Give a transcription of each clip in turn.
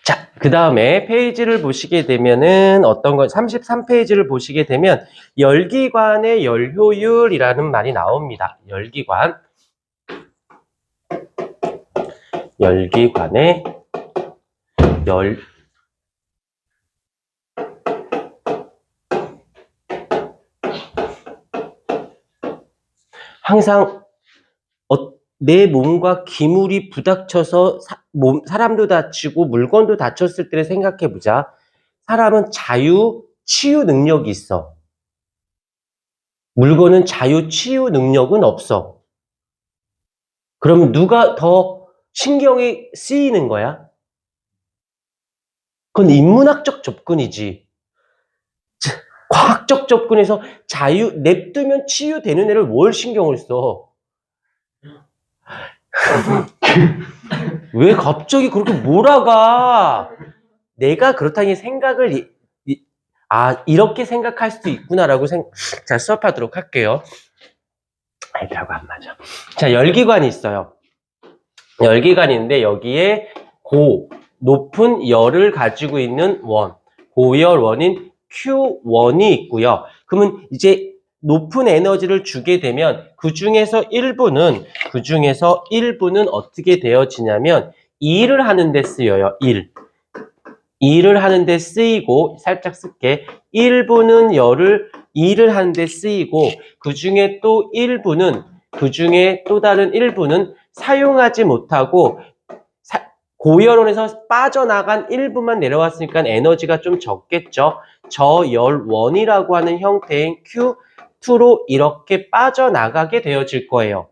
자, 그 다음에 페이지를 보시게 되면은 어떤 건 33페이지를 보시게 되면 열기관의 열효율이라는 말이 나옵니다. 열기관의 열 항상 내 몸과 기물이 부닥쳐서 사람도 다치고 물건도 다쳤을 때를 생각해 보자. 사람은 자유 치유 능력이 있어. 물건은 자유 치유 능력은 없어. 그럼 누가 더 신경이 쓰이는 거야? 그건 인문학적 접근이지. 과학적 접근에서 자유 냅두면 치유되는 애를 뭘 신경을 써? 왜 갑자기 그렇게 몰아가? 내가 그렇다니 생각을 이렇게 생각할 수도 있구나라고 자, 수업하도록 할게요. 아이들하고 안 맞아. 자, 열기관이 있어요. 열기관이 있는데 여기에 높은 열을 가지고 있는 고열 원인 Q1이 있고요. 그러면 이제 높은 에너지를 주게 되면 그 중에서 일부는 어떻게 되어지냐면 일을 하는 데 쓰여요. 일을 하는 데 쓰이고, 살짝 쓸게. 일부는 일을 하는 데 쓰이고, 그 중에 또 다른 일부는 사용하지 못하고, 고열원에서 빠져나간 일부만 내려왔으니까 에너지가 좀 적겠죠. 저열원이라고 하는 형태인 Q2로 이렇게 빠져나가게 되어질 거예요.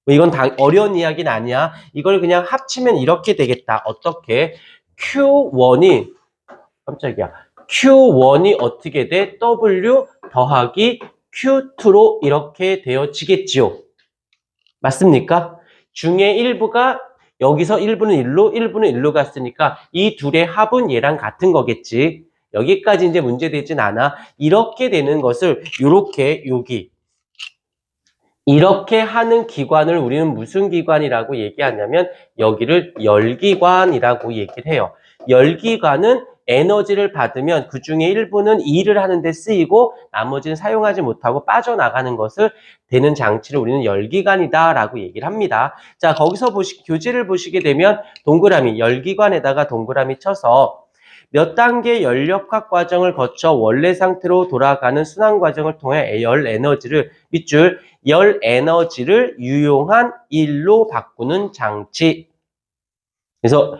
이건 어려운 이야기는 아니야. 이걸 그냥 합치면 이렇게 되겠다. 어떻게? Q1이 어떻게 돼? W 더하기 Q2로 이렇게 되어지겠지요. 맞습니까? 중에 일부가 여기서 1부는 1로, 1부는 1로 갔으니까 이 둘의 합은 얘랑 같은 거겠지. 여기까지 이제 문제되진 않아. 이렇게 되는 것을 이렇게 하는 기관을 우리는 무슨 기관이라고 얘기하냐면 여기를 열기관이라고 얘기를 해요. 열기관은 에너지를 받으면 그 중에 일부는 일을 하는 데 쓰이고 나머지는 사용하지 못하고 빠져나가는 것을 되는 장치를 우리는 열기관이다라고 얘기를 합니다. 자, 거기서 교재를 보시게 되면 열기관에다가 동그라미 쳐서 몇 단계 연력학 과정을 거쳐 원래 상태로 돌아가는 순환 과정을 통해 열 에너지를 유용한 일로 바꾸는 장치. 그래서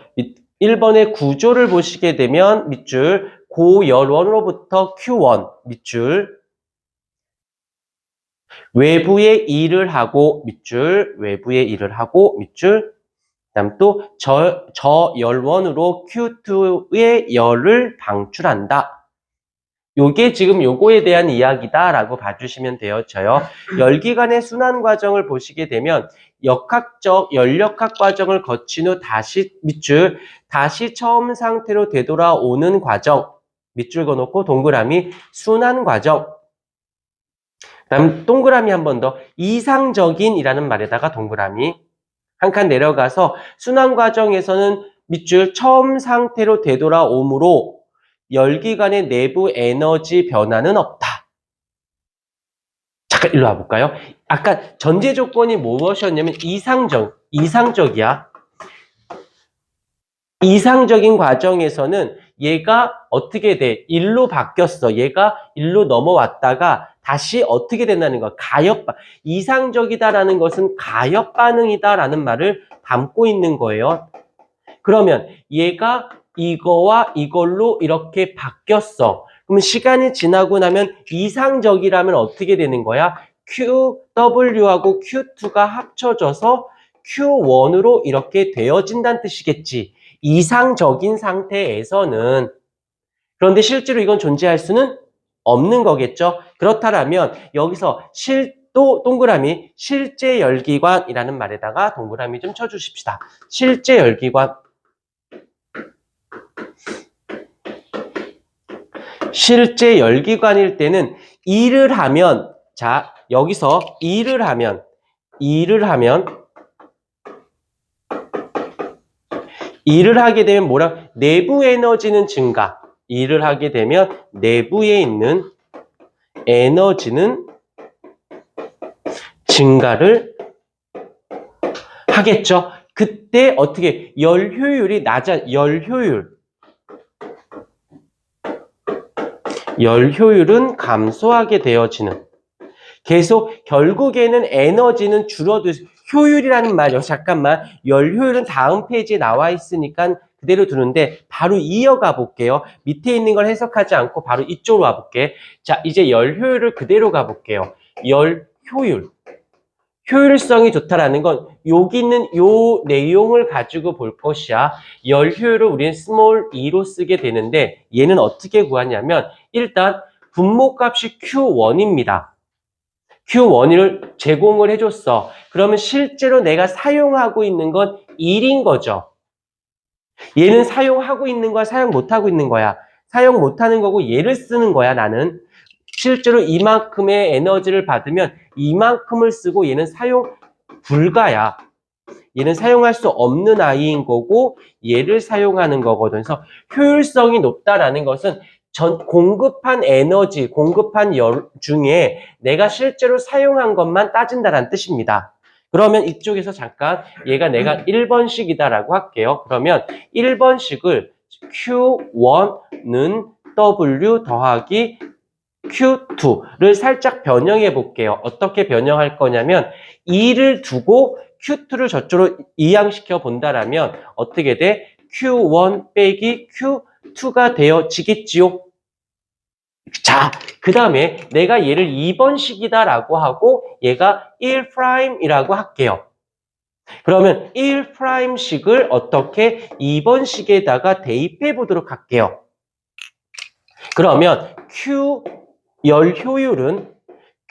1번의 구조를 보시게 되면 밑줄 고열원으로부터 Q1 밑줄 외부에 일을 하고 밑줄 그다음 또 저열원으로 Q2의 열을 방출한다. 요게 지금 요거에 대한 이야기다라고 봐주시면 되어져요. 열기관의 순환 과정을 보시게 되면 연력학 과정을 거친 후 다시 처음 상태로 되돌아오는 과정. 밑줄 그어놓고 동그라미 순환 과정. 그다음 동그라미 한 번 더 이상적인이라는 말에다가 동그라미 한 칸 내려가서 순환 과정에서는 밑줄 처음 상태로 되돌아오므로 열기관의 내부 에너지 변화는 없다. 잠깐 일로 와볼까요? 아까 전제 조건이 무엇이었냐면 이상적이야. 이상적인 과정에서는 얘가 어떻게 돼? 일로 바뀌었어. 얘가 일로 넘어왔다가 다시 어떻게 된다는 거야? 이상적이다라는 것은 가역 반응이다라는 말을 담고 있는 거예요. 그러면 얘가 이거와 이걸로 이렇게 바뀌었어. 그럼 시간이 지나고 나면 이상적이라면 어떻게 되는 거야? QW하고 Q2가 합쳐져서 Q1으로 이렇게 되어진다는 뜻이겠지. 이상적인 상태에서는. 그런데 실제로 이건 존재할 수는 없는 거겠죠. 그렇다면 여기서 또 동그라미 실제 열기관이라는 말에다가 동그라미 좀 쳐주십시다. 실제 열기관. 실제 열기관일 때는 일을 하면 여기서 일을 하면 일을 하게 되면 뭐라? 내부 에너지는 증가. 일을 하게 되면 내부에 있는 에너지는 증가를 하겠죠. 그때 어떻게 열 효율이 열 효율은 감소하게 되어지는. 계속 결국에는 에너지는 효율이라는 말이요. 잠깐만. 열 효율은 다음 페이지에 나와 있으니까 그대로 두는데 바로 이어가 볼게요. 밑에 있는 걸 해석하지 않고 바로 이쪽으로 와 볼게. 자, 이제 열 효율을 그대로 가 볼게요. 열 효율. 효율성이 좋다라는 건 여기 있는 요 내용을 가지고 볼 것이야. 열 효율을 우리는 스몰 e로 쓰게 되는데 얘는 어떻게 구하냐면 일단 분모값이 Q1입니다. Q1을 제공을 해줬어. 그러면 실제로 내가 사용하고 있는 건 1인 거죠. 얘는 사용하고 있는 거야, 사용 못하고 있는 거야. 사용 못하는 거고 얘를 쓰는 거야, 나는. 실제로 이만큼의 에너지를 받으면 이만큼을 쓰고 얘는 사용 불가야. 얘는 사용할 수 없는 아이인 거고 얘를 사용하는 거거든. 그래서 효율성이 높다라는 것은 공급한 에너지, 공급한 열 중에 내가 실제로 사용한 것만 따진다는 뜻입니다. 그러면 이쪽에서 잠깐 얘가 내가 1번씩이다라고 할게요. 그러면 1번씩을 Q1는 W 더하기 Q2를 살짝 변형해 볼게요. 어떻게 변형할 거냐면 2를 두고 Q2를 저쪽으로 이양시켜 본다라면 어떻게 돼? Q1 빼기 Q2가 되어지겠지요. 자, 그 다음에 내가 얘를 2번식이다라고 하고 얘가 1'이라고 할게요. 그러면 1'식을 어떻게 2번식에다가 대입해 보도록 할게요. 그러면 열 효율은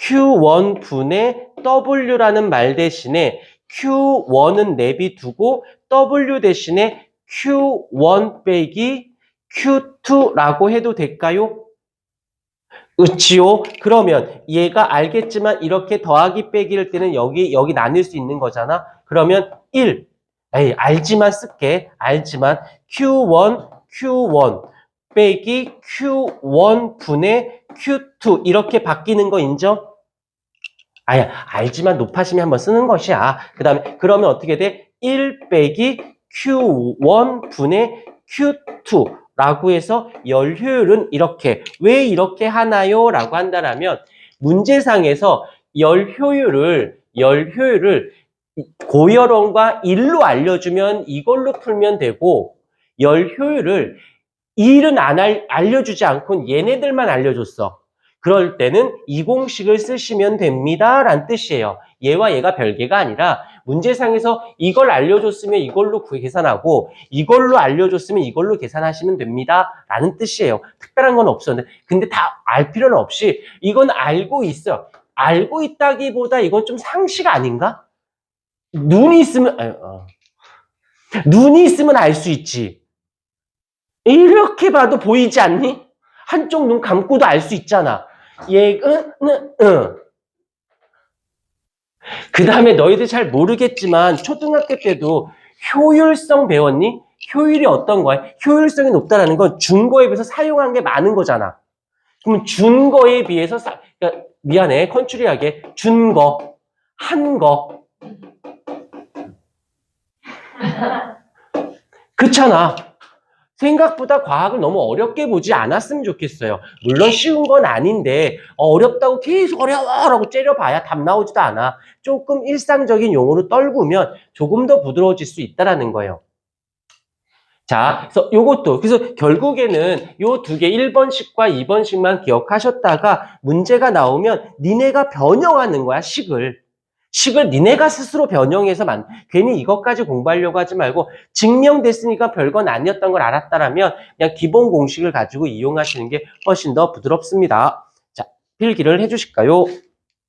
Q1 분의 W라는 말 대신에 Q1은 내비두고 W 대신에 Q1 빼기 Q2라고 해도 될까요? 그치요? 그러면 얘가 알겠지만 이렇게 더하기 빼기일 때는 여기 나눌 수 있는 거잖아. 그러면 1. 에이, 알지만 쓸게. 알지만 Q1 빼기 Q1 분의 Q2 이렇게 바뀌는 거 인정? 아야, 알지만 높아지면 한번 쓰는 것이야. 그 다음에 그러면 어떻게 돼? 1 빼기 Q1 분의 Q2 라고 해서 열 효율은 이렇게. 왜 이렇게 하나요? 라고 한다면 문제상에서 열 효율을 고열원과 1로 알려주면 이걸로 풀면 되고 열 효율을 1은 알려주지 않고 얘네들만 알려줬어. 그럴 때는 이 공식을 쓰시면 됩니다. 라는 뜻이에요. 얘와 얘가 별개가 아니라 문제상에서 이걸 알려줬으면 이걸로 계산하고 이걸로 알려줬으면 이걸로 계산하시면 됩니다. 라는 뜻이에요. 특별한 건 없었는데 근데 다 알 필요는 없이 이건 알고 있어. 알고 있다기보다 이건 좀 상식 아닌가? 눈이 있으면 알 수 있지. 이렇게 봐도 보이지 않니? 한쪽 눈 감고도 알 수 있잖아. 그 다음에 너희들 잘 모르겠지만 초등학교 때도 효율성 배웠니? 효율이 어떤 거야? 효율성이 높다는 건 준 거에 비해서 사용한 게 많은 거잖아. 그러면 준 거에 비해서 그러니까 미안해 컨츄리하게 준 거, 한 거 그렇잖아. 생각보다 과학을 너무 어렵게 보지 않았으면 좋겠어요. 물론 쉬운 건 아닌데 어렵다고 계속 어려워라고 째려봐야 답 나오지도 않아. 조금 일상적인 용어로 떨구면 조금 더 부드러워질 수 있다는 거예요. 자, 그래서 결국에는 요 두 개 1번식과 2번식만 기억하셨다가 문제가 나오면 니네가 변형하는 거야, 식을 니네가 스스로 변형해서 괜히 이것까지 공부하려고 하지 말고 증명됐으니까 별건 아니었던 걸 알았다라면 그냥 기본 공식을 가지고 이용하시는 게 훨씬 더 부드럽습니다. 자, 필기를 해주실까요?